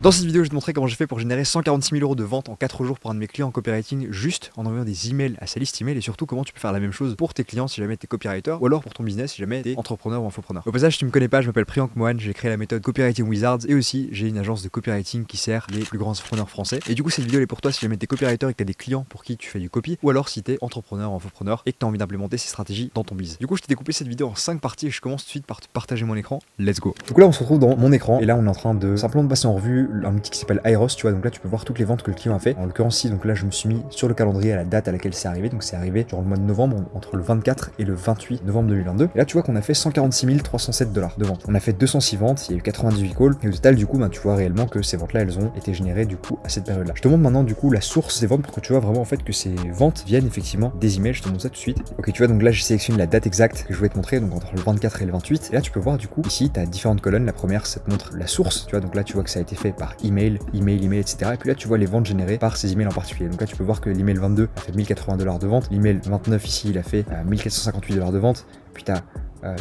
Dans cette vidéo, je vais te montrer comment j'ai fait pour générer 146 000 € de vente en 4 jours pour un de mes clients en copywriting juste en envoyant des emails à sa liste email et surtout comment tu peux faire la même chose pour tes clients si jamais t'es copywriter ou alors pour ton business si jamais t'es entrepreneur ou infopreneur. Au passage, si tu me connais pas, je m'appelle Priyank Mohan, j'ai créé la méthode Copywriting Wizards et aussi j'ai une agence de copywriting qui sert les plus grands entrepreneurs français. Et du coup, cette vidéo elle est pour toi si jamais t'es copywriter et que t'as des clients pour qui tu fais du copy ou alors si t'es entrepreneur ou infopreneur et que t'as envie d'implémenter ces stratégies dans ton business. Du coup, je t'ai découpé cette vidéo en 5 parties et je commence tout de suite par te partager mon écran. Let's go. Donc là, on se retrouve dans mon écran et là, on est en train de simplement de passer en revue un outil qui s'appelle Airos, tu vois. Donc là, tu peux voir toutes les ventes que le client a fait. En l'occurrence, ici, donc là, je me suis mis sur le calendrier à la date à laquelle c'est arrivé. Donc c'est arrivé durant le mois de novembre, entre le 24 et le 28 novembre 2022. Et là, tu vois qu'on a fait 146 307 $ de vente. On a fait 206 ventes, il y a eu 98 calls. Et au total, du coup, tu vois réellement que ces ventes-là, elles ont été générées du coup à cette période-là. Je te montre maintenant du coup la source des ventes pour que tu vois vraiment en fait que ces ventes viennent effectivement des emails. Je te montre ça tout de suite. Ok, tu vois, donc là, j'ai sélectionné la date exacte que je voulais te montrer, donc entre le 24 et le 28. Et là, tu peux voir du coup, ici, tu as différentes colonnes. La première, ça te montre la source, tu vois. Donc là, tu vois que ça a été fait par email, etc. Et puis là, tu vois les ventes générées par ces emails en particulier. Donc là, tu peux voir que l'email 22 a fait 1080 $ de vente. L'email 29 ici, il a fait 1458 $ de vente. Puis tu as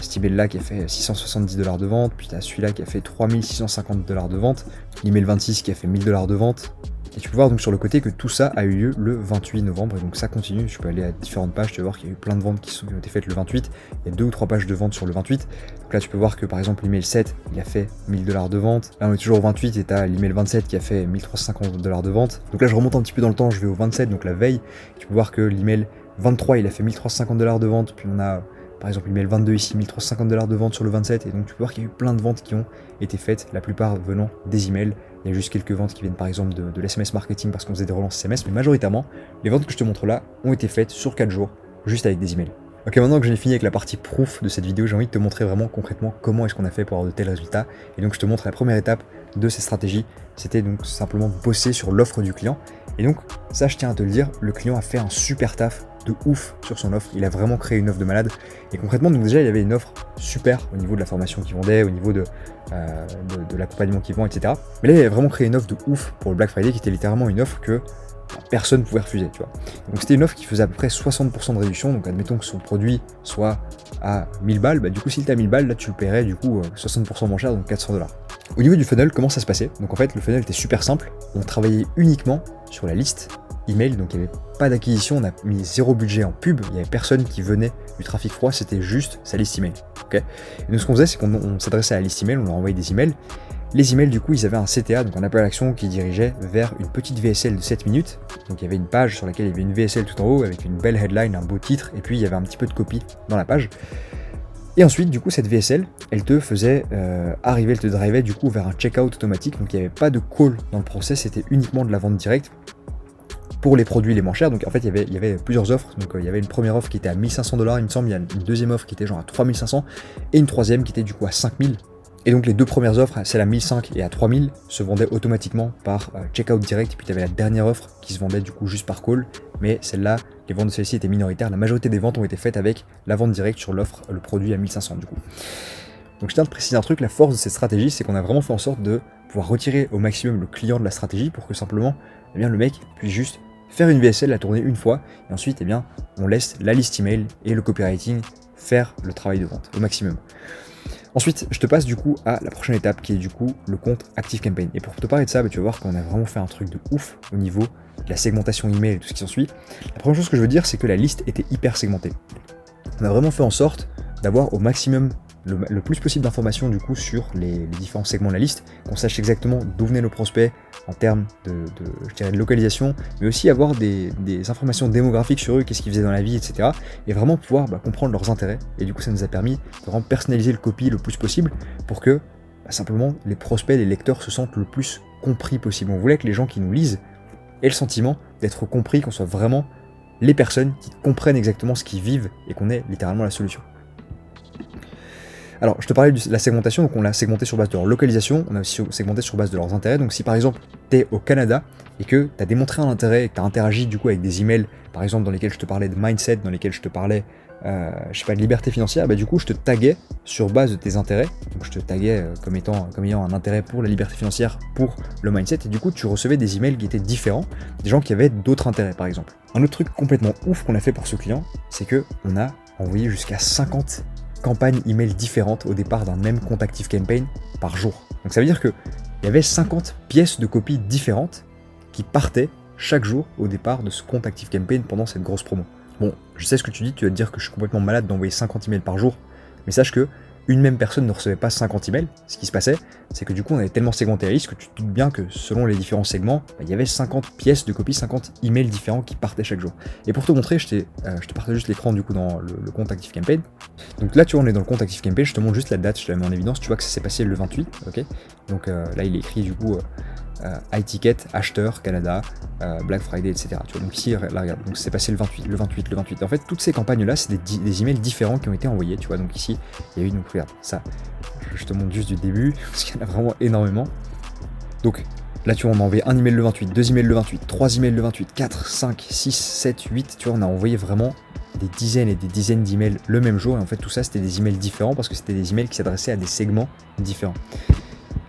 cet email là qui a fait 670 $ de vente. Puis tu as celui-là qui a fait 3650 $ de vente. L'email 26 qui a fait 1000 $ de vente. Et tu peux voir donc sur le côté que tout ça a eu lieu le 28 novembre et donc ça continue. Tu peux aller à différentes pages, tu vas voir qu'il y a eu plein de ventes qui ont été faites le 28. Il y a 2 ou 3 pages de vente sur le 28. Donc là tu peux voir que par exemple l'email 7 il a fait 1000 $ de vente. Là on est toujours au 28 et tu as l'email 27 qui a fait 1350 $ de vente. Donc là je remonte un petit peu dans le temps, je vais au 27, donc la veille. Tu peux voir que l'email 23 il a fait 1350 $ de vente. Puis on a par exemple l'email 22 ici 1350 $ de vente sur le 27. Et donc tu peux voir qu'il y a eu plein de ventes qui ont été faites, la plupart venant des emails. Il y a juste quelques ventes qui viennent par exemple de l'SMS marketing parce qu'on faisait des relances SMS, mais majoritairement, les ventes que je te montre là ont été faites sur 4 jours, juste avec des emails. Ok, maintenant que j'ai fini avec la partie proof de cette vidéo, j'ai envie de te montrer vraiment concrètement comment est-ce qu'on a fait pour avoir de tels résultats. Et donc je te montre la première étape de ces stratégies, c'était donc simplement bosser sur l'offre du client. Et donc ça, je tiens à te le dire, le client a fait un super taf de ouf sur son offre, il a vraiment créé une offre de malade. Et concrètement, donc déjà il y avait une offre super au niveau de la formation qu'il vendait, au niveau de l'accompagnement qu'il vend, etc. Mais là il avait vraiment créé une offre de ouf pour le Black Friday qui était littéralement une offre que personne ne pouvait refuser, tu vois. Donc c'était une offre qui faisait à peu près 60% de réduction, donc admettons que son produit soit à 1000 balles, bah du coup s'il était à 1000 balles, là tu le paierais du coup 60% moins cher, donc 400 $. Au niveau du funnel, comment ça se passait? Donc en fait le funnel était super simple, on travaillait uniquement sur la liste email, donc il n'y avait pas d'acquisition, on a mis 0 budget en pub, il n'y avait personne qui venait du trafic froid, c'était juste sa liste email. Okay, et donc ce qu'on faisait, c'est qu'on s'adressait à la liste email, on leur envoyait des emails. Les emails, du coup, ils avaient un CTA, donc un appel à l'action qui dirigeait vers une petite VSL de 7 minutes. Donc il y avait une page sur laquelle il y avait une VSL tout en haut avec une belle headline, un beau titre, et puis il y avait un petit peu de copie dans la page. Et ensuite, du coup, cette VSL, elle te faisait arriver, elle te drivait du coup vers un checkout automatique. Donc il n'y avait pas de call dans le process, c'était uniquement de la vente directe pour les produits les moins chers. Donc en fait il y avait plusieurs offres. Donc il y avait une première offre qui était à 1500 $, il me semble, il y a une deuxième offre qui était genre à 3500 et une troisième qui était du coup à 5000. Et donc les deux premières offres, celle à 1005 et à 3000, se vendaient automatiquement par checkout direct. Et puis tu avais la dernière offre qui se vendait du coup juste par call, mais celle-là, les ventes de celle-ci étaient minoritaires. La majorité des ventes ont été faites avec la vente directe sur l'offre, le produit à 1500 du coup. Donc je tiens à te préciser un truc, la force de cette stratégie, c'est qu'on a vraiment fait en sorte de pouvoir retirer au maximum le client de la stratégie pour que simplement eh bien, le mec puisse juste faire une VSL, la tourner une fois, et ensuite eh bien, on laisse la liste email et le copywriting faire le travail de vente au maximum. Ensuite, je te passe du coup à la prochaine étape qui est du coup le compte ActiveCampaign. Et pour te parler de ça, tu vas voir qu'on a vraiment fait un truc de ouf au niveau de la segmentation email et tout ce qui s'ensuit. La première chose que je veux dire, c'est que la liste était hyper segmentée. On a vraiment fait en sorte d'avoir au maximum le plus possible d'informations du coup sur les différents segments de la liste, qu'on sache exactement d'où venaient nos prospects en termes je dirais de localisation, mais aussi avoir des informations démographiques sur eux, qu'est-ce qu'ils faisaient dans la vie, etc. Et vraiment pouvoir comprendre leurs intérêts. Et du coup ça nous a permis de vraiment personnaliser le copy le plus possible pour que simplement les prospects, les lecteurs se sentent le plus compris possible. On voulait que les gens qui nous lisent aient le sentiment d'être compris, qu'on soit vraiment les personnes qui comprennent exactement ce qu'ils vivent et qu'on ait littéralement la solution. Alors, je te parlais de la segmentation, donc on l'a segmenté sur base de leur localisation, on a aussi segmenté sur base de leurs intérêts. Donc si par exemple, tu es au Canada et que tu as démontré un intérêt et que tu as interagi du coup avec des emails, par exemple dans lesquels je te parlais de mindset, dans lesquels je te parlais je sais pas, de liberté financière, bah du coup je te taguais sur base de tes intérêts, donc je te taguais comme ayant un intérêt pour la liberté financière, pour le mindset, et du coup tu recevais des emails qui étaient différents, des gens qui avaient d'autres intérêts par exemple. Un autre truc complètement ouf qu'on a fait pour ce client, c'est que on a envoyé jusqu'à 50 campagnes email différentes au départ d'un même compte ActiveCampaign par jour. Donc ça veut dire que il y avait 50 pièces de copies différentes qui partaient chaque jour au départ de ce compte ActiveCampaign pendant cette grosse promo. Bon, je sais ce que tu dis, tu vas te dire que je suis complètement malade d'envoyer 50 emails par jour, mais sache que une même personne ne recevait pas 50 emails. Ce qui se passait, c'est que du coup on avait tellement segmenté que tu te doutes bien que selon les différents segments, il y avait 50 pièces de copies, 50 emails différents qui partaient chaque jour. Et pour te montrer, je te partage juste l'écran du coup dans le compte ActiveCampaign. Donc là tu vois, on est dans le compte ActiveCampaign, je te montre juste la date, je te la mets en évidence, tu vois que ça s'est passé le 28, ok. Donc là il est écrit du coup iTicket, acheteur, Canada, Black Friday, etc. Tu vois, donc ici, là, regarde, donc c'est passé le 28, le 28, le 28. En fait, toutes ces campagnes-là, c'est des emails différents qui ont été envoyés, tu vois. Donc ici, il y a eu, donc regarde, ça, je te montre juste du début, parce qu'il y en a vraiment énormément. Donc là, tu vois, on a envoyé un email le 28, deux emails le 28, trois emails le 28, 4, 5, 6, 7, 8, tu vois, on a envoyé vraiment des dizaines et des dizaines d'emails le même jour. Et en fait, tout ça, c'était des emails différents, parce que c'était des emails qui s'adressaient à des segments différents.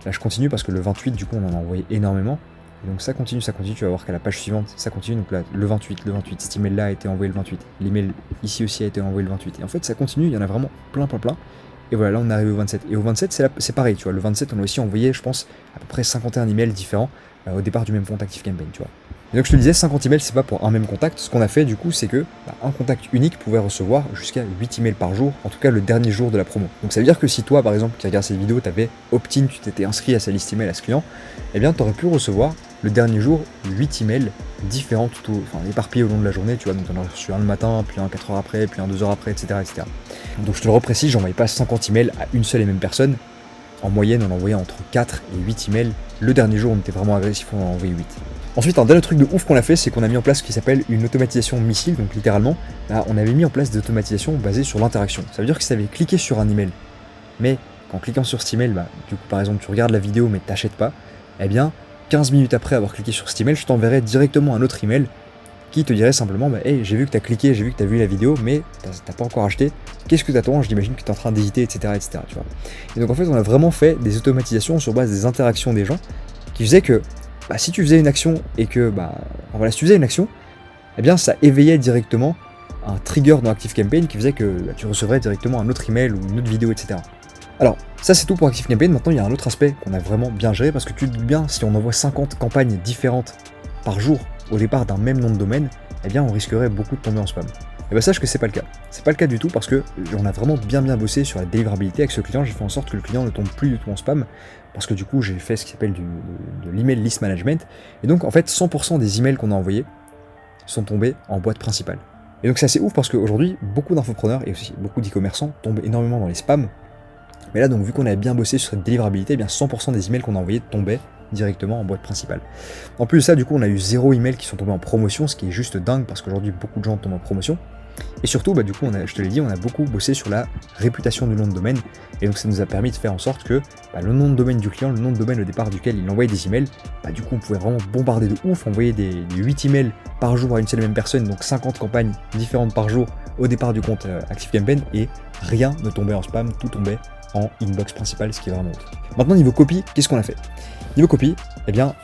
Là je continue parce que le 28 du coup on en a envoyé énormément. Et donc ça continue, tu vas voir qu'à la page suivante ça continue. Donc là le 28, cet email là a été envoyé le 28, l'email ici aussi a été envoyé le 28. Et en fait ça continue, il y en a vraiment plein. Et voilà, là on est arrivé au 27. Et au 27 c'est pareil, tu vois, le 27 on a aussi envoyé je pense à peu près 51 emails différents au départ du même compte ActiveCampaign, tu vois. Et donc je te disais, 50 emails c'est pas pour un même contact. Ce qu'on a fait du coup c'est que un contact unique pouvait recevoir jusqu'à 8 emails par jour, en tout cas le dernier jour de la promo. Donc ça veut dire que si toi par exemple qui regarde cette vidéo, t'avais opt-in, tu t'étais inscrit à sa liste email à ce client, eh bien tu aurais pu recevoir le dernier jour 8 emails différents éparpillés au long de la journée, tu vois. Donc tu en aurais reçu un le matin, puis un 4 heures après, puis un 2 heures après, etc. Donc je te le reprécise, j'envoyais pas 50 emails à une seule et même personne. En moyenne on envoyait entre 4 et 8 emails. Le dernier jour on était vraiment agressif, on en envoyait 8. Ensuite, un dernier truc de ouf qu'on a fait, c'est qu'on a mis en place ce qui s'appelle une automatisation missile. Donc littéralement, là, on avait mis en place des automatisations basées sur l'interaction. Ça veut dire que si tu avais cliqué sur un email, mais qu'en cliquant sur cet email, du coup par exemple tu regardes la vidéo mais t'achètes pas, eh bien 15 minutes après avoir cliqué sur cet email, je t'enverrai directement un autre email qui te dirait simplement hey, j'ai vu que tu as cliqué, j'ai vu que tu as vu la vidéo, mais t'as pas encore acheté, qu'est-ce que t'attends? J'imagine que tu es en train d'hésiter, etc., tu vois. Et donc en fait on a vraiment fait des automatisations sur base des interactions des gens qui faisaient que si tu faisais une action et que, si tu faisais une action, eh bien ça éveillait directement un trigger dans ActiveCampaign qui faisait que tu recevrais directement un autre email ou une autre vidéo, etc. Alors, ça c'est tout pour ActiveCampaign. Maintenant, il y a un autre aspect qu'on a vraiment bien géré parce que tu te dis bien, si on envoie 50 campagnes différentes par jour au départ d'un même nom de domaine, eh bien on risquerait beaucoup de tomber en spam. Et bien sache que c'est pas le cas. C'est pas le cas du tout parce que on a vraiment bien bossé sur la délivrabilité avec ce client. J'ai fait en sorte que le client ne tombe plus du tout en spam parce que du coup j'ai fait ce qui s'appelle de l'email list management. Et donc en fait 100% des emails qu'on a envoyés sont tombés en boîte principale. Et donc c'est assez ouf parce qu'aujourd'hui beaucoup d'infopreneurs et aussi beaucoup d'e-commerçants tombent énormément dans les spams. Mais là donc vu qu'on avait bien bossé sur cette délivrabilité, eh bien 100% des emails qu'on a envoyés tombaient directement en boîte principale. En plus de ça, du coup on a eu 0 emails qui sont tombés en promotion, ce qui est juste dingue parce qu'aujourd'hui beaucoup de gens tombent en promotion. Et surtout, du coup, je te l'ai dit, on a beaucoup bossé sur la réputation du nom de domaine. Et donc ça nous a permis de faire en sorte que le nom de domaine du client, le nom de domaine au départ duquel il envoyait des emails, du coup on pouvait vraiment bombarder de ouf, envoyer des 8 emails par jour à une seule et même personne, donc 50 campagnes différentes par jour au départ du compte ActiveCampaign, et rien ne tombait en spam, tout tombait en inbox principal, ce qui est vraiment ouf. Maintenant niveau copy, qu'est-ce qu'on a fait? Niveau copy, eh bien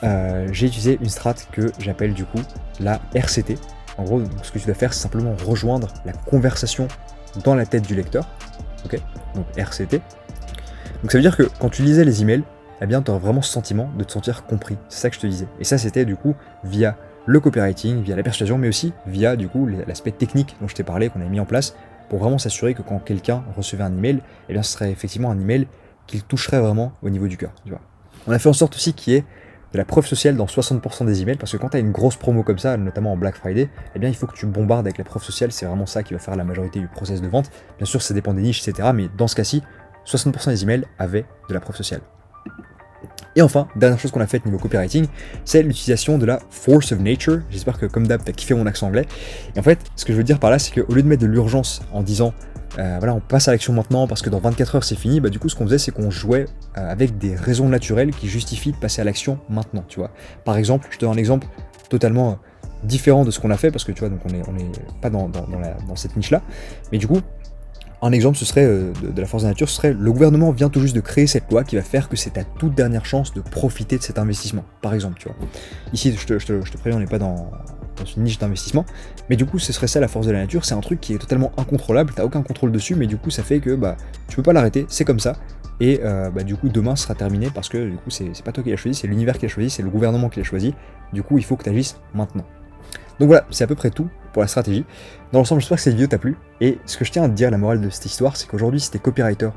j'ai utilisé une strat que j'appelle du coup la RCT. En gros, donc, ce que tu dois faire, c'est simplement rejoindre la conversation dans la tête du lecteur. Ok, donc RCT. Donc ça veut dire que quand tu lisais les emails, eh bien, tu auras vraiment ce sentiment de te sentir compris. C'est ça que je te disais. Et ça, c'était du coup via le copywriting, via la persuasion, mais aussi via du coup l'aspect technique dont je t'ai parlé, qu'on a mis en place pour vraiment s'assurer que quand quelqu'un recevait un email, eh bien, ce serait effectivement un email qu'il toucherait vraiment au niveau du cœur. Tu vois. On a fait en sorte aussi qu'il y ait de la preuve sociale dans 60% des emails, parce que quand tu as une grosse promo comme ça, notamment en Black Friday, eh bien il faut que tu bombardes avec la preuve sociale, c'est vraiment ça qui va faire la majorité du process de vente. Bien sûr ça dépend des niches, etc. Mais dans ce cas-ci, 60% des emails avaient de la preuve sociale. Et enfin, dernière chose qu'on a faite niveau copywriting, c'est l'utilisation de la force of nature. J'espère que comme d'hab, tu as kiffé mon accent anglais. Et en fait, ce que je veux dire par là, c'est qu'au lieu de mettre de l'urgence en disant on passe à l'action maintenant parce que dans 24 heures c'est fini, du coup ce qu'on faisait c'est qu'on jouait avec des raisons naturelles qui justifient de passer à l'action maintenant, tu vois. Par exemple, je te donne un exemple totalement différent de ce qu'on a fait parce que tu vois, donc on est pas dans cette niche là, mais du coup un exemple ce serait de la force de la nature, ce serait le gouvernement vient tout juste de créer cette loi qui va faire que c'est ta toute dernière chance de profiter de cet investissement, par exemple, tu vois. Ici je te préviens, on n'est pas dans dans une niche d'investissement. Mais du coup, ce serait ça la force de la nature, c'est un truc qui est totalement incontrôlable, t'as aucun contrôle dessus, mais du coup, ça fait que bah, tu peux pas l'arrêter, c'est comme ça. Et bah, du coup, demain sera terminé parce que du coup, c'est pas toi qui l'as choisi, c'est l'univers qui l'a choisi, c'est le gouvernement qui l'a choisi. Du coup, il faut que tu agisses maintenant. Donc voilà, c'est à peu près tout pour la stratégie. Dans l'ensemble, j'espère que cette vidéo t'a plu. Et ce que je tiens à te dire, la morale de cette histoire, c'est qu'aujourd'hui, si t'es copywriter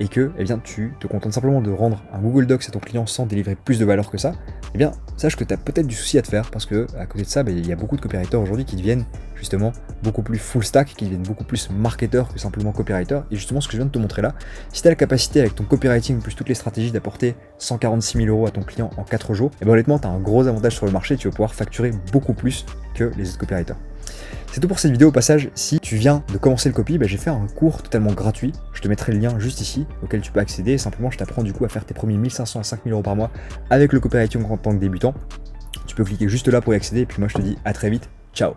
et que eh bien, tu te contentes simplement de rendre un Google Docs à ton client sans délivrer plus de valeur que ça, eh bien, sache que tu as peut-être du souci à te faire parce que à côté de ça, il y a beaucoup de copywriters aujourd'hui qui deviennent justement beaucoup plus full stack, qui deviennent beaucoup plus marketeurs que simplement copywriters. Et justement, ce que je viens de te montrer là, si tu as la capacité avec ton copywriting plus toutes les stratégies d'apporter 146 000 € à ton client en 4 jours, et bien honnêtement, tu as un gros avantage sur le marché, tu vas pouvoir facturer beaucoup plus que les autres copywriters. C'est tout pour cette vidéo. Au passage, si tu viens de commencer le copy, j'ai fait un cours totalement gratuit. Je te mettrai le lien juste ici auquel tu peux accéder. Simplement, je t'apprends du coup à faire tes premiers 1500 à 5000 € par mois avec le copywriting en tant que débutant. Tu peux cliquer juste là pour y accéder. Et puis moi, je te dis à très vite. Ciao.